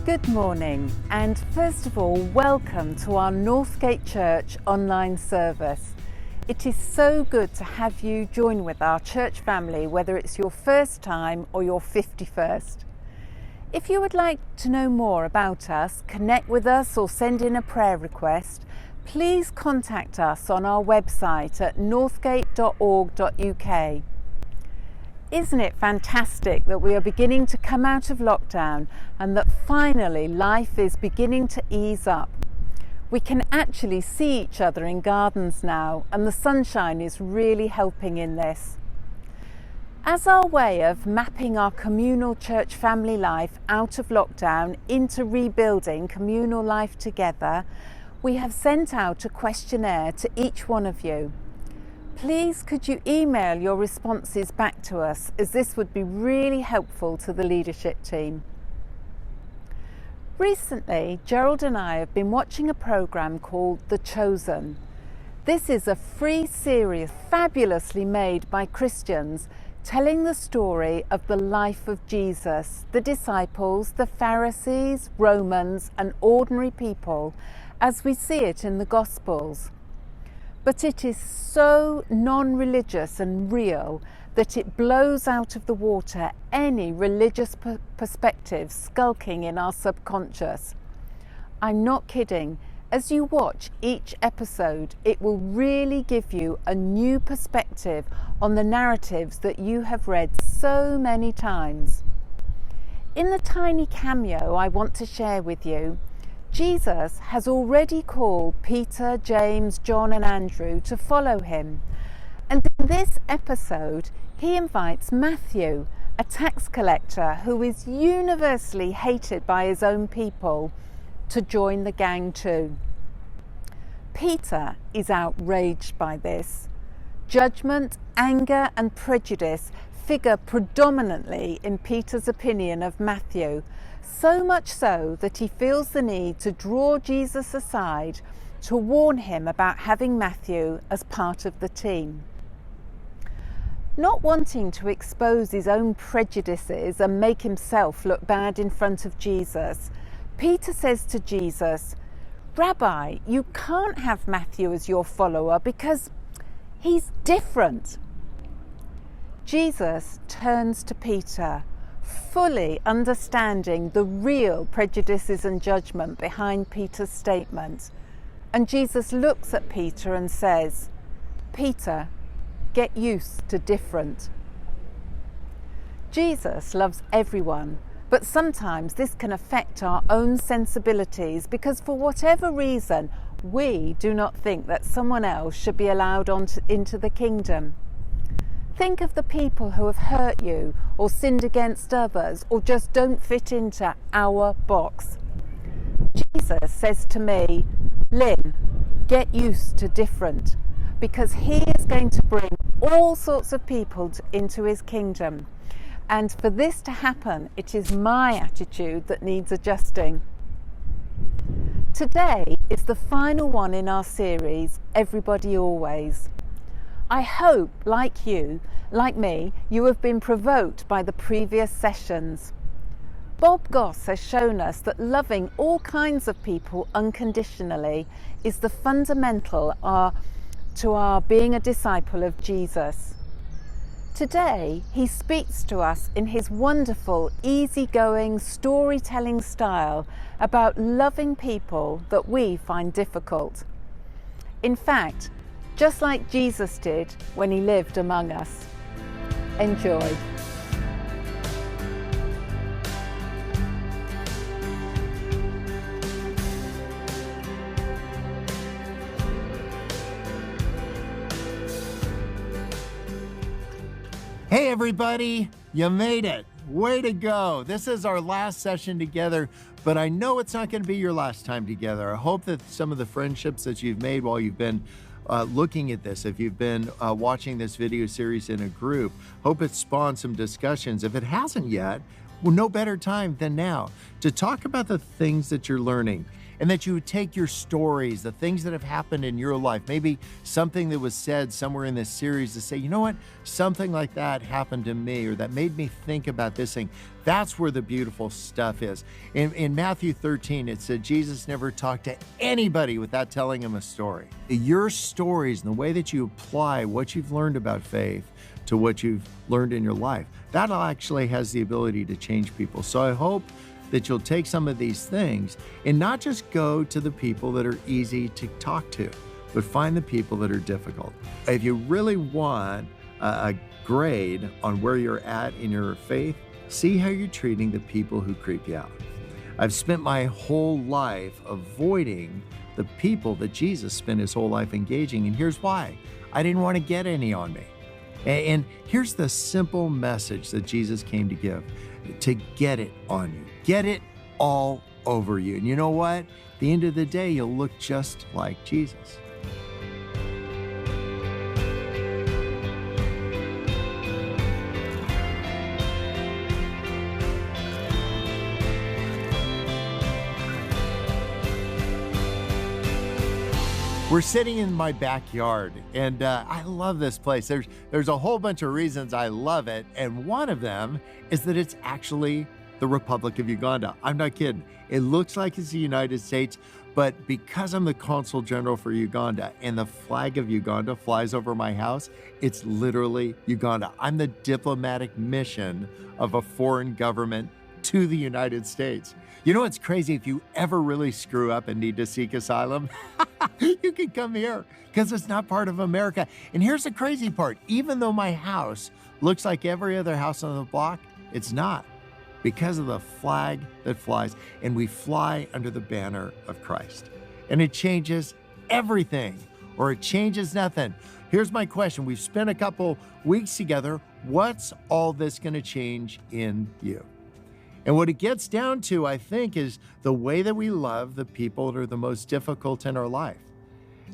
Good morning, and first of all, welcome to our Northgate Church online service. It is so good to have you join with our church family, whether it's your first time or your 51st. If you would like to know more about us, connect with us or send in a prayer request, please contact us on our website at northgate.org.uk. Isn't it fantastic that we are beginning to come out of lockdown and that finally life is beginning to ease up? We can actually see each other in gardens now, and the sunshine is really helping in this. As our way of mapping our communal church family life out of lockdown into rebuilding communal life together, we have sent out a questionnaire to each one of you. Please could you email your responses back to us, as this would be really helpful to the leadership team. Recently, Gerald and I have been watching a programme called The Chosen. This is a free series fabulously made by Christians telling the story of the life of Jesus, the disciples, the Pharisees, Romans and ordinary people as we see it in the Gospels. But it is so non-religious and real that it blows out of the water any religious perspective skulking in our subconscious. I'm not kidding. As you watch each episode, it will really give you a new perspective on the narratives that you have read so many times. In the tiny cameo I want to share with you, Jesus has already called Peter, James, John and Andrew to follow him. And in this episode, he invites Matthew, a tax collector who is universally hated by his own people, to join the gang too. Peter is outraged by this. Judgment, anger and prejudice figure predominantly in Peter's opinion of Matthew, so much so that he feels the need to draw Jesus aside to warn him about having Matthew as part of the team. Not wanting to expose his own prejudices and make himself look bad in front of Jesus, Peter says to Jesus, "Rabbi, you can't have Matthew as your follower because he's different." Jesus turns to Peter, fully understanding the real prejudices and judgment behind Peter's statement. And Jesus looks at Peter and says, "Peter, get used to different." Jesus loves everyone, but sometimes this can affect our own sensibilities because for whatever reason, we do not think that someone else should be allowed into the kingdom. Think of the people who have hurt you or sinned against others or just don't fit into our box. Jesus says to me, "Lynn, get used to different," because he is going to bring all sorts of people into his kingdom. And for this to happen, it is my attitude that needs adjusting. Today is the final one in our series, Everybody Always. I hope, like me, you have been provoked by the previous sessions. Bob Goff has shown us that loving all kinds of people unconditionally is the fundamental to our being a disciple of Jesus. Today, he speaks to us in his wonderful, easygoing, storytelling style about loving people that we find difficult. In fact, just like Jesus did when he lived among us. Enjoy. Hey everybody, you made it. Way to go. This is our last session together, but I know it's not going to be your last time together. I hope that some of the friendships that you've made while you've been looking at this, if you've been watching this video series in a group, hope it spawned some discussions. If it hasn't yet, well, no better time than now to talk about the things that you're learning. and that you would take your stories, the things that have happened in your life, maybe something that was said somewhere in this series to say, you know what, something like that happened to me, or that made me think about this thing. That's where the beautiful stuff is. In Matthew 13, it said Jesus never talked to anybody without telling him a story. Your stories and the way that you apply what you've learned about faith to what you've learned in your life, that actually has the ability to change people. So I hope that you'll take some of these things and not just go to the people that are easy to talk to, but find the people that are difficult. If you really want a grade on where you're at in your faith, see how you're treating the people who creep you out. I've spent my whole life avoiding the people that Jesus spent his whole life engaging, and here's why. I didn't want to get any on me. And here's the simple message that Jesus came to give: to get it on you. Get it all over you. And you know what? At the end of the day, you'll look just like Jesus. We're sitting in my backyard, and I love this place. There's a whole bunch of reasons I love it, and one of them is that it's actually the Republic of Uganda. I'm not kidding. It looks like it's the United States, but because I'm the Consul General for Uganda and the flag of Uganda flies over my house, it's literally Uganda. I'm the diplomatic mission of a foreign government to the United States. You know what's crazy? If you ever really screw up and need to seek asylum, you can come here because it's not part of America. And here's the crazy part. Even though my house looks like every other house on the block, it's not, because of the flag that flies, and we fly under the banner of Christ. And it changes everything, or it changes nothing. Here's my question. We've spent a couple weeks together. What's all this going to change in you? And what it gets down to, I think, is the way that we love the people that are the most difficult in our life.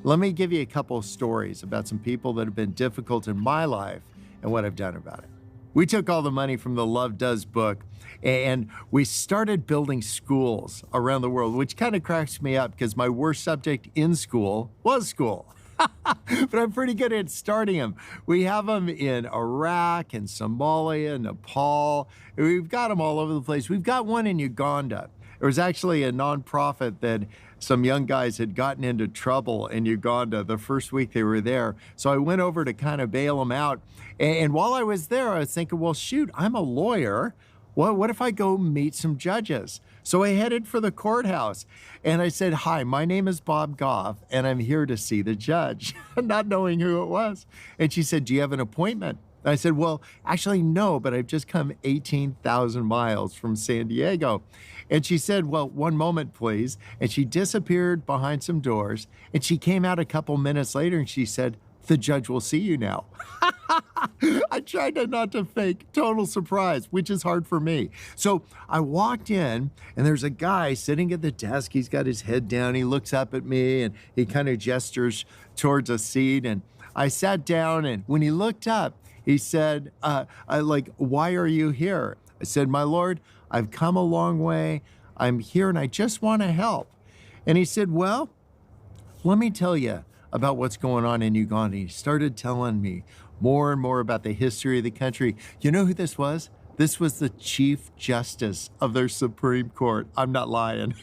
Let me give you a couple of stories about some people that have been difficult in my life and what I've done about it. We took all the money from the Love Does book and we started building schools around the world, which kind of cracks me up because my worst subject in school was school. But I'm pretty good at starting them. We have them in Iraq and Somalia, Nepal. We've got them all over the place. We've got one in Uganda. There was actually a nonprofit that some young guys had gotten into trouble in Uganda the first week they were there. So I went over to kind of bail them out. And while I was there, I was thinking, well, shoot, I'm a lawyer. What if I go meet some judges? So I headed for the courthouse and I said, hi, my name is Bob Goff and I'm here to see the judge, not knowing who it was. And she said, do you have an appointment? And I said, well, actually, no, but I've just come 18,000 miles from San Diego. And she said, well, one moment, please. And she disappeared behind some doors and she came out a couple minutes later and she said, the judge will see you now. I tried not to fake total surprise, which is hard for me. So I walked in and there's a guy sitting at the desk. He's got his head down. He looks up at me and he kind of gestures towards a seat. And I sat down and when he looked up, he said, why are you here? I said, my Lord, I've come a long way. I'm here and I just want to help. And he said, well, let me tell you about what's going on in Uganda. He started telling me more and more about the history of the country. You know who this was? This was the Chief Justice of their Supreme Court. I'm not lying.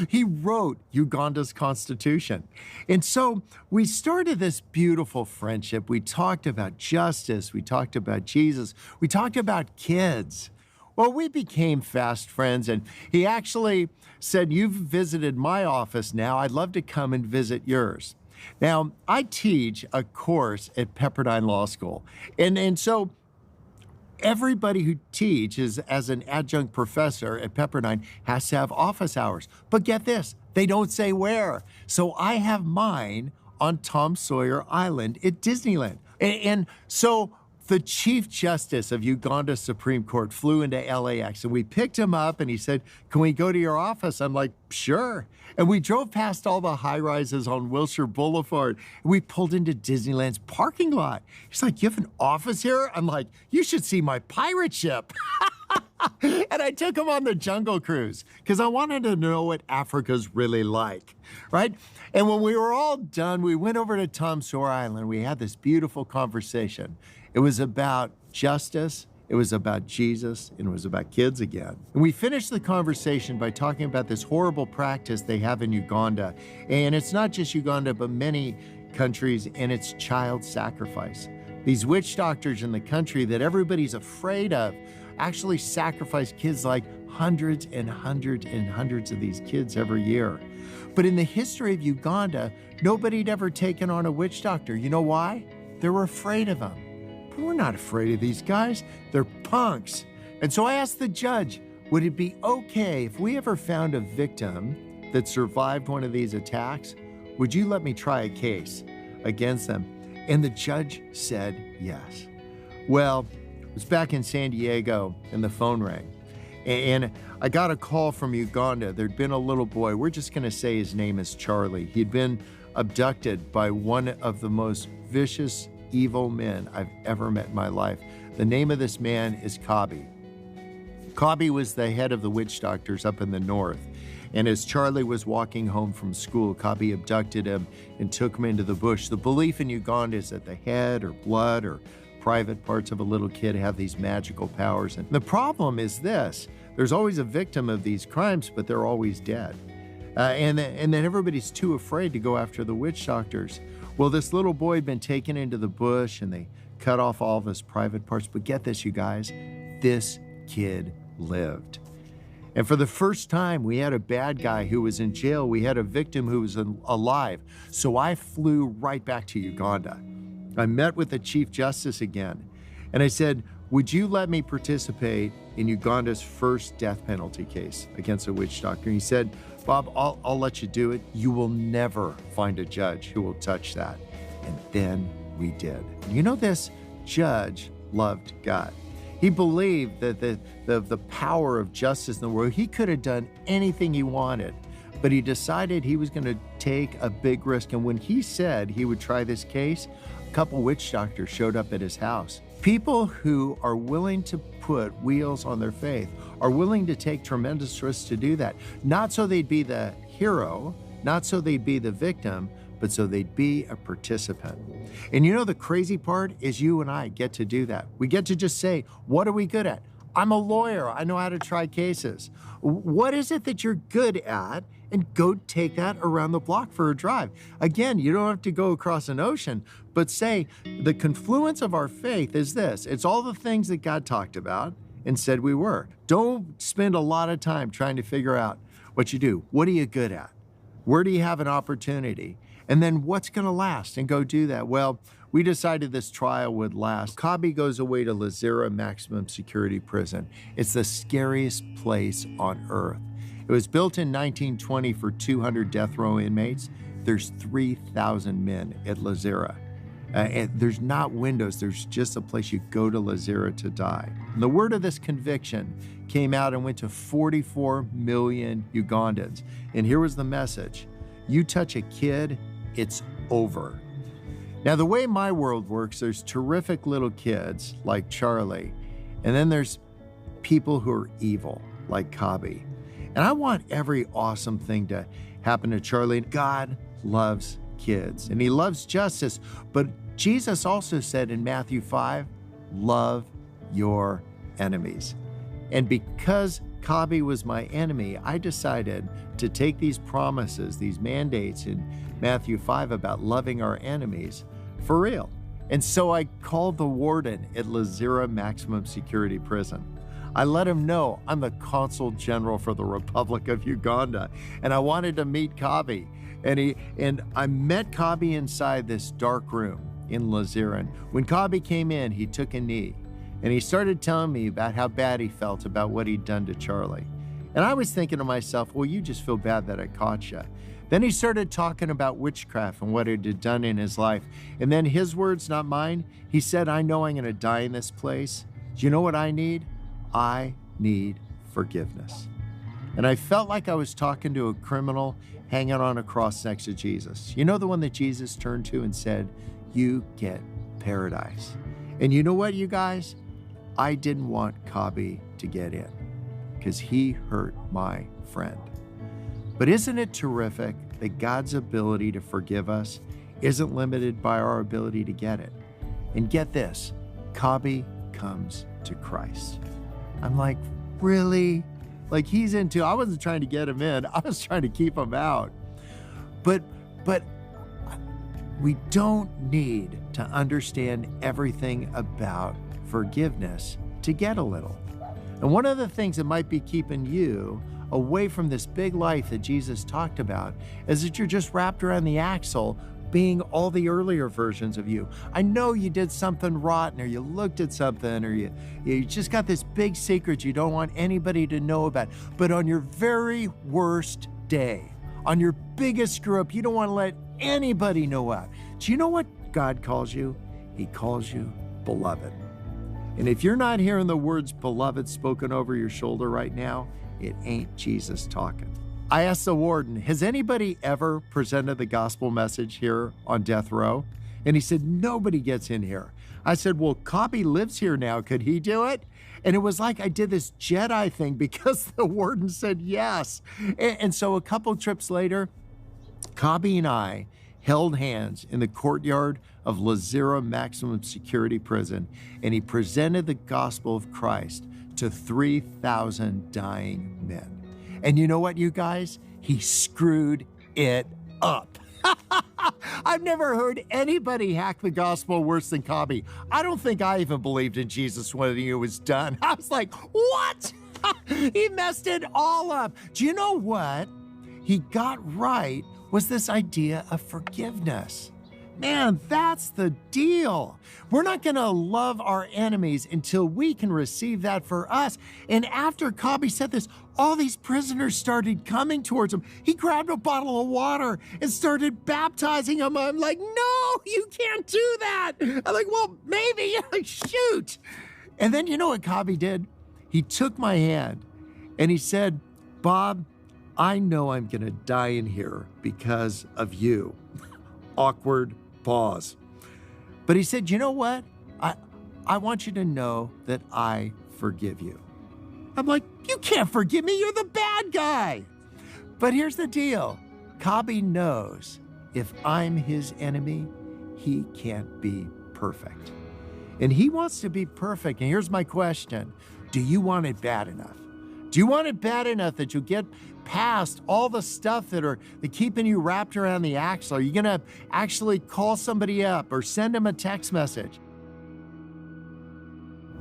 He wrote Uganda's constitution. And so we started this beautiful friendship. We talked about justice. We talked about Jesus. We talked about kids. Well, we became fast friends, and he actually said, you've visited my office now. I'd love to come and visit yours. Now, I teach a course at Pepperdine Law School, and so everybody who teaches as an adjunct professor at Pepperdine has to have office hours. But get this, they don't say where. So I have mine on Tom Sawyer Island at Disneyland. And so the Chief Justice of Uganda's Supreme Court flew into LAX and we picked him up and he said, can we go to your office? I'm like, sure. And we drove past all the high rises on Wilshire Boulevard. And we pulled into Disneyland's parking lot. He's like, you have an office here? I'm like, you should see my pirate ship. And I took him on the jungle cruise because I wanted to know what Africa's really like, right? And when we were all done, we went over to Tom Sawyer Island. We had this beautiful conversation. It was about justice, it was about Jesus, and it was about kids again. And we finished the conversation by talking about this horrible practice they have in Uganda. And it's not just Uganda, but many countries, and it's child sacrifice. These witch doctors in the country that everybody's afraid of actually sacrifice kids, like hundreds and hundreds and hundreds of these kids every year. But in the history of Uganda, nobody'd ever taken on a witch doctor. You know why? They were afraid of them. But we're not afraid of these guys. They're punks. And so I asked the judge, would it be okay if we ever found a victim that survived one of these attacks? Would you let me try a case against them? And the judge said yes. Well, it was back in San Diego and the phone rang. And I got a call from Uganda. There'd been a little boy, we're just gonna say his name is Charlie. He'd been abducted by one of the most vicious, evil men I've ever met in my life. The name of this man is Kabi. Kabi was the head of the witch doctors up in the north. And as Charlie was walking home from school, Kabi abducted him and took him into the bush. The belief in Uganda is that the head or blood or private parts of a little kid have these magical powers. And the problem is this: there's always a victim of these crimes, but they're always dead. And then everybody's too afraid to go after the witch doctors. Well, this little boy had been taken into the bush and they cut off all of his private parts. But get this, you guys, this kid lived. And for the first time, we had a bad guy who was in jail. We had a victim who was alive. So I flew right back to Uganda. I met with the Chief Justice again. And I said, would you let me participate in Uganda's first death penalty case against a witch doctor? And he said, Bob, I'll let you do it. You will never find a judge who will touch that. And then we did. You know, this judge loved God. He believed that the power of justice in the world, he could have done anything he wanted, but he decided he was going to take a big risk. And when he said he would try this case, a couple witch doctors showed up at his house. People who are willing to put wheels on their faith are willing to take tremendous risks to do that. Not so they'd be the hero, not so they'd be the victim, but so they'd be a participant. And you know, the crazy part is you and I get to do that. We get to just say, what are we good at? I'm a lawyer. I know how to try cases. What is it that you're good at? And go take that around the block for a drive. Again, you don't have to go across an ocean, but say the confluence of our faith is this. It's all the things that God talked about and said we were. Don't spend a lot of time trying to figure out what you do. What are you good at? Where do you have an opportunity? And then what's going to last? And go do that. Well, we decided this trial would last. Kabi goes away to Lizira Maximum Security Prison. It's the scariest place on earth. It was built in 1920 for 200 death row inmates. There's 3,000 men at Lizira. And there's not windows, there's just a place you go to Lizira to die. And the word of this conviction came out and went to 44 million Ugandans. And here was the message: you touch a kid, it's over. Now, the way my world works, there's terrific little kids like Charlie, and then there's people who are evil like Kabi. And I want every awesome thing to happen to Charlie. God loves kids and he loves justice. But Jesus also said in Matthew 5, love your enemies. And because Kabi was my enemy, I decided to take these promises, these mandates in Matthew 5 about loving our enemies for real. And so I called the warden at Lizira Maximum Security Prison. I let him know I'm the Consul General for the Republic of Uganda, and I wanted to meet Kabi. And I met Kabi inside this dark room in Lizira. And when Kabi came in, he took a knee, and he started telling me about how bad he felt about what he'd done to Charlie. And I was thinking to myself, well, you just feel bad that I caught you. Then he started talking about witchcraft and what it had done in his life. And then his words, not mine, he said, I know I'm going to die in this place. Do you know what I need? I need forgiveness. And I felt like I was talking to a criminal hanging on a cross next to Jesus. You know, the one that Jesus turned to and said, you get paradise. And you know what, you guys? I didn't want Kabi to get in because he hurt my friend. But isn't it terrific that God's ability to forgive us isn't limited by our ability to get it? And get this, Cobby comes to Christ. I'm like, really? Like he's into, I wasn't trying to get him in, I was trying to keep him out. But we don't need to understand everything about forgiveness to get a little. And one of the things that might be keeping you away from this big life that Jesus talked about is that you're just wrapped around the axle being all the earlier versions of you. I know you did something rotten, or you looked at something, or you just got this big secret you don't want anybody to know about. But on your very worst day, on your biggest screw up, you don't want to let anybody know about. Do you know what God calls you? He calls you beloved. And if you're not hearing the words beloved spoken over your shoulder right now, it ain't Jesus talking. I asked the warden, has anybody ever presented the gospel message here on death row? And he said, nobody gets in here. I said, well, Cobby lives here now. Could he do it? And it was like I did this Jedi thing because the warden said yes. And so a couple trips later, Cobby and I held hands in the courtyard of Lazira Maximum Security Prison, and he presented the gospel of Christ to 3,000 dying men. And you know what, you guys? He screwed it up. I've never heard anybody hack the gospel worse than Cobby. I don't think I even believed in Jesus when it was done. I was like, what? He messed it all up. Do you know what he got right was this idea of forgiveness? Man, that's the deal. We're not going to love our enemies until we can receive that for us. And after Cobby said this, all these prisoners started coming towards him. He grabbed a bottle of water and started baptizing them. I'm like, no, you can't do that. I'm like, well, maybe. Like, shoot. And then you know what Cobby did? He took my hand and he said, Bob, I know I'm going to die in here because of you. Awkward pause. But he said, you know what? I want you to know that I forgive you. I'm like, you can't forgive me. You're the bad guy. But here's the deal. Cobby knows if I'm his enemy, he can't be perfect. And he wants to be perfect. And here's my question. Do you want it bad enough? Do you want it bad enough that you'll get past all the stuff that keeping you wrapped around the axle? Are you gonna actually call somebody up or send them a text message?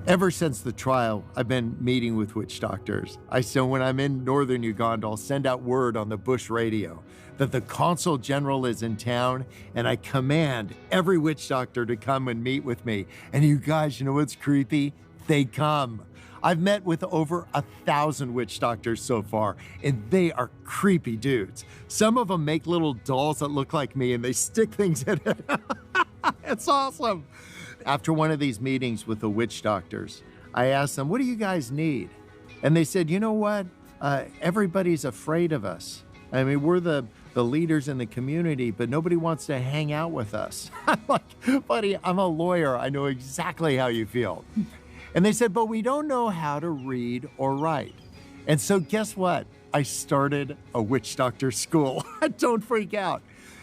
Ever since the trial, I've been meeting with witch doctors. So when I'm in northern Uganda, I'll send out word on the bush radio that the consul general is in town, and I command every witch doctor to come and meet with me. And you guys, you know what's creepy? They come. I've met with over 1,000 witch doctors so far, and they are creepy dudes. Some of them make little dolls that look like me, and they stick things in it. It's awesome. After one of these meetings with the witch doctors, I asked them, what do you guys need? And they said, you know what? Everybody's afraid of us. I mean, we're the leaders in the community, but nobody wants to hang out with us. I'm like, buddy, I'm a lawyer. I know exactly how you feel. And they said, but we don't know how to read or write. And so guess what? I started a witch doctor school. Don't freak out.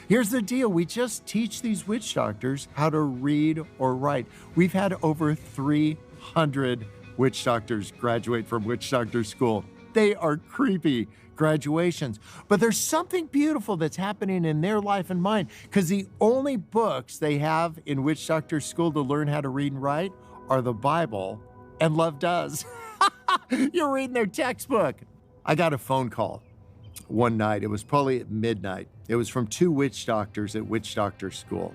Here's the deal. We just teach these witch doctors how to read or write. We've had over 300 witch doctors graduate from witch doctor school. They are creepy graduations. But there's something beautiful that's happening in their life and mine, because the only books they have in witch doctor school to learn how to read and write are the Bible and Love Does. You're reading their textbook. I got a phone call one night. It was probably at midnight. It was from 2 witch doctors at witch doctor school.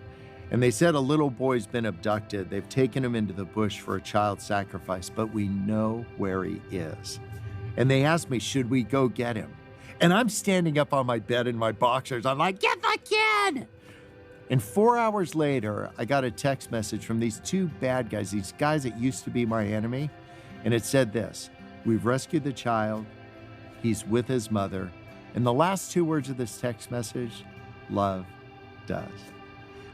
And they said a little boy's been abducted. They've taken him into the bush for a child sacrifice, but we know where he is. And they asked me, should we go get him? And I'm standing up on my bed in my boxers. I'm like, get the kid! And 4 hours later, I got a text message from these 2 bad guys, these guys that used to be my enemy. And it said this: we've rescued the child. He's with his mother. And the last 2 words of this text message, love does.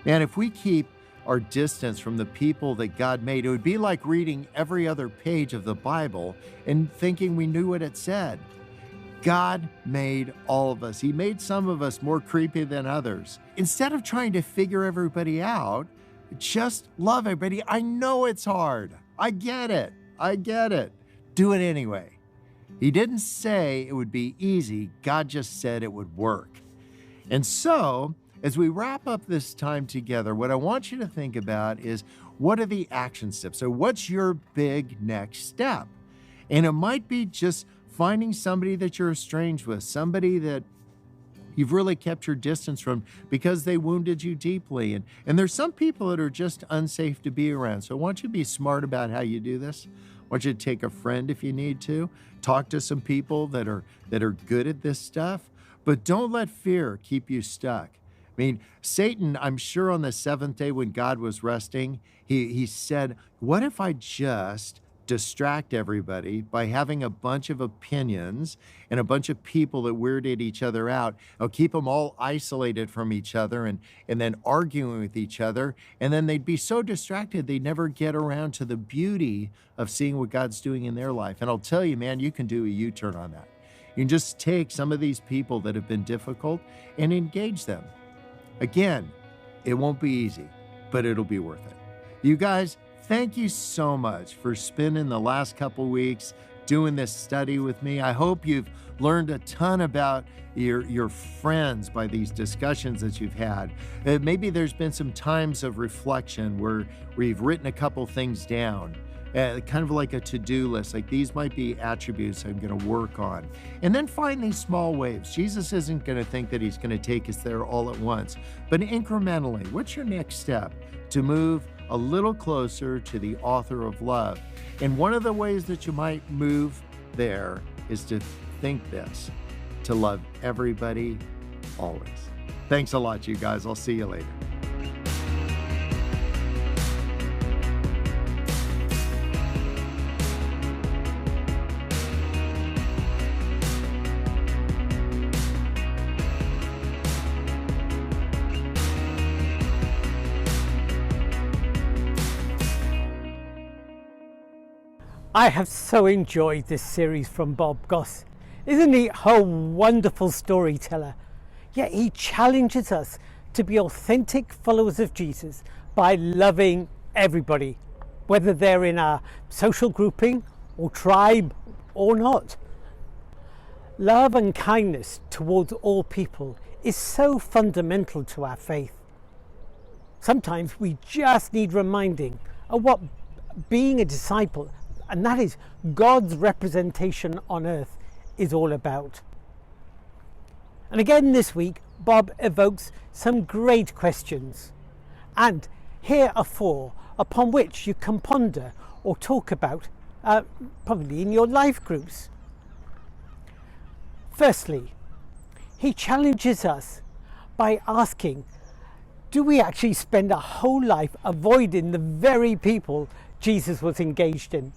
Man, if we keep our distance from the people that God made. It would be like reading every other page of the Bible and thinking we knew what it said. God made all of us. He made some of us more creepy than others. Instead of trying to figure everybody out, just love everybody. I know it's hard. I get it. Do it anyway. He didn't say it would be easy. God just said it would work. And so, as we wrap up this time together, what I want you to think about is, what are the action steps? So what's your big next step? And it might be just finding somebody that you're estranged with, somebody that you've really kept your distance from because they wounded you deeply. And there's some people that are just unsafe to be around. So I want you to be smart about how you do this. I want you to take a friend if you need to. Talk to some people that are good at this stuff. But don't let fear keep you stuck. I mean, Satan, I'm sure on the seventh day when God was resting, he said, what if I just distract everybody by having a bunch of opinions and a bunch of people that weirded each other out? I'll keep them all isolated from each other and then arguing with each other. And then they'd be so distracted, they'd never get around to the beauty of seeing what God's doing in their life. And I'll tell you, man, you can do a U-turn on that. You can just take some of these people that have been difficult and engage them. Again, it won't be easy, but it'll be worth it. You guys, thank you so much for spending the last couple weeks doing this study with me. I hope you've learned a ton about your friends by these discussions that you've had. Maybe there's been some times of reflection where you've written a couple things down. Kind of like a to-do list, like these might be attributes I'm going to work on. And then find these small waves. Jesus isn't going to think that he's going to take us there all at once, but incrementally. What's your next step to move a little closer to the author of love? And one of the ways that you might move there is to think this, to love everybody always. Thanks a lot, you guys. I'll see you later. I have so enjoyed this series from Bob Goff. Isn't he a wonderful storyteller? Yet he challenges us to be authentic followers of Jesus by loving everybody, whether they're in our social grouping or tribe or not. Love and kindness towards all people is so fundamental to our faith. Sometimes we just need reminding of what being a disciple, and that is God's representation on earth, is all about. And again this week, Bob evokes some great questions. And here are 4 upon which you can ponder or talk about, probably in your life groups. Firstly, he challenges us by asking, do we actually spend our whole life avoiding the very people Jesus was engaged in?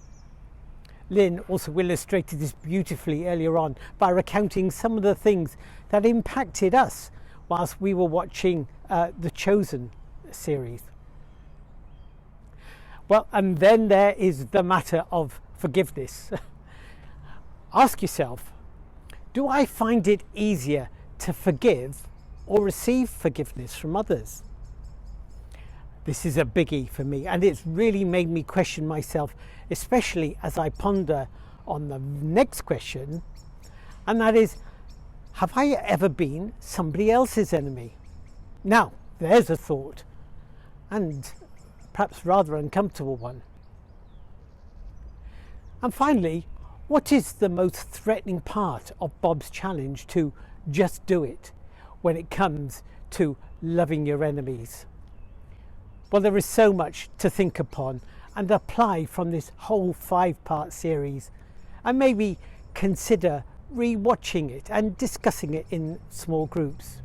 Lynne also illustrated this beautifully earlier on by recounting some of the things that impacted us whilst we were watching the Chosen series. Well, and then there is the matter of forgiveness. Ask yourself, do I find it easier to forgive or receive forgiveness from others? This is a biggie for me, and it's really made me question myself, especially as I ponder on the next question, and that is, have I ever been somebody else's enemy? Now, there's a thought, and perhaps rather uncomfortable one. And finally, what is the most threatening part of Bob's challenge to just do it when it comes to loving your enemies? Well, there is so much to think upon and apply from this whole 5-part series, and maybe consider re-watching it and discussing it in small groups.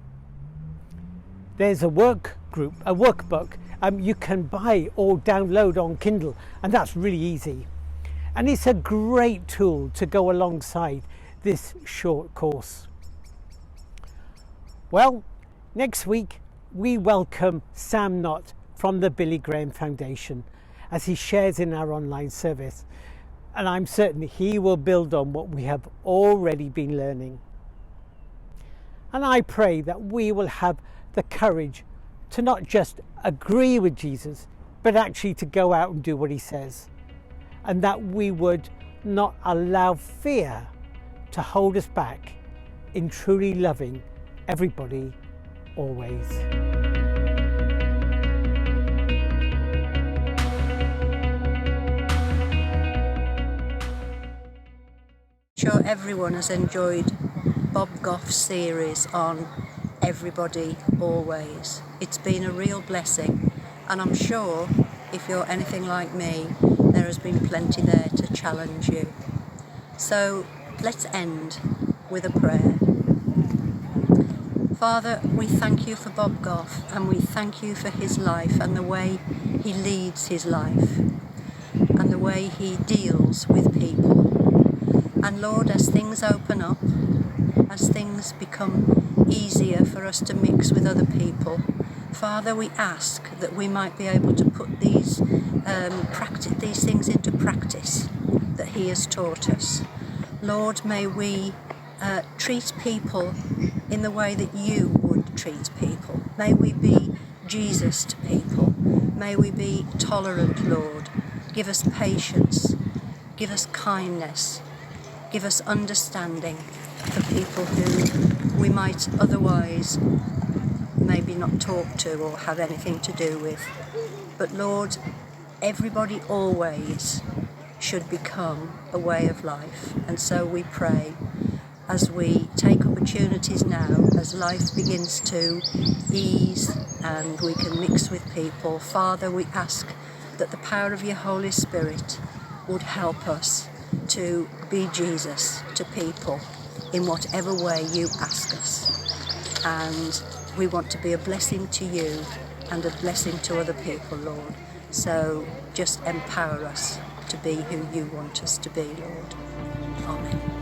There's a workbook you can buy or download on Kindle, and that's really easy. And it's a great tool to go alongside this short course. Well, next week we welcome Sam Knott from the Billy Graham Foundation as he shares in our online service. And I'm certain he will build on what we have already been learning. And I pray that we will have the courage to not just agree with Jesus, but actually to go out and do what he says. And that we would not allow fear to hold us back in truly loving everybody always. Sure everyone has enjoyed Bob Goff's series on Everybody Always. It's been a real blessing, and I'm sure if you're anything like me, there has been plenty there to challenge you. So let's end with a prayer. Father, we thank you for Bob Goff, and we thank you for his life and the way he leads his life and the way he deals with people. And Lord, as things open up, as things become easier for us to mix with other people, Father, we ask that we might be able to put these things into practice that he has taught us. Lord, may we treat people in the way that you would treat people. May we be Jesus to people. May we be tolerant, Lord. Give us patience. Give us kindness. Give us understanding for people who we might otherwise maybe not talk to or have anything to do with. But Lord, everybody always should become a way of life. And so we pray as we take opportunities now, as life begins to ease and we can mix with people. Father, we ask that the power of your Holy Spirit would help us to be Jesus to people in whatever way you ask us. And we want to be a blessing to you and a blessing to other people, Lord. So just empower us to be who you want us to be, Lord. Amen.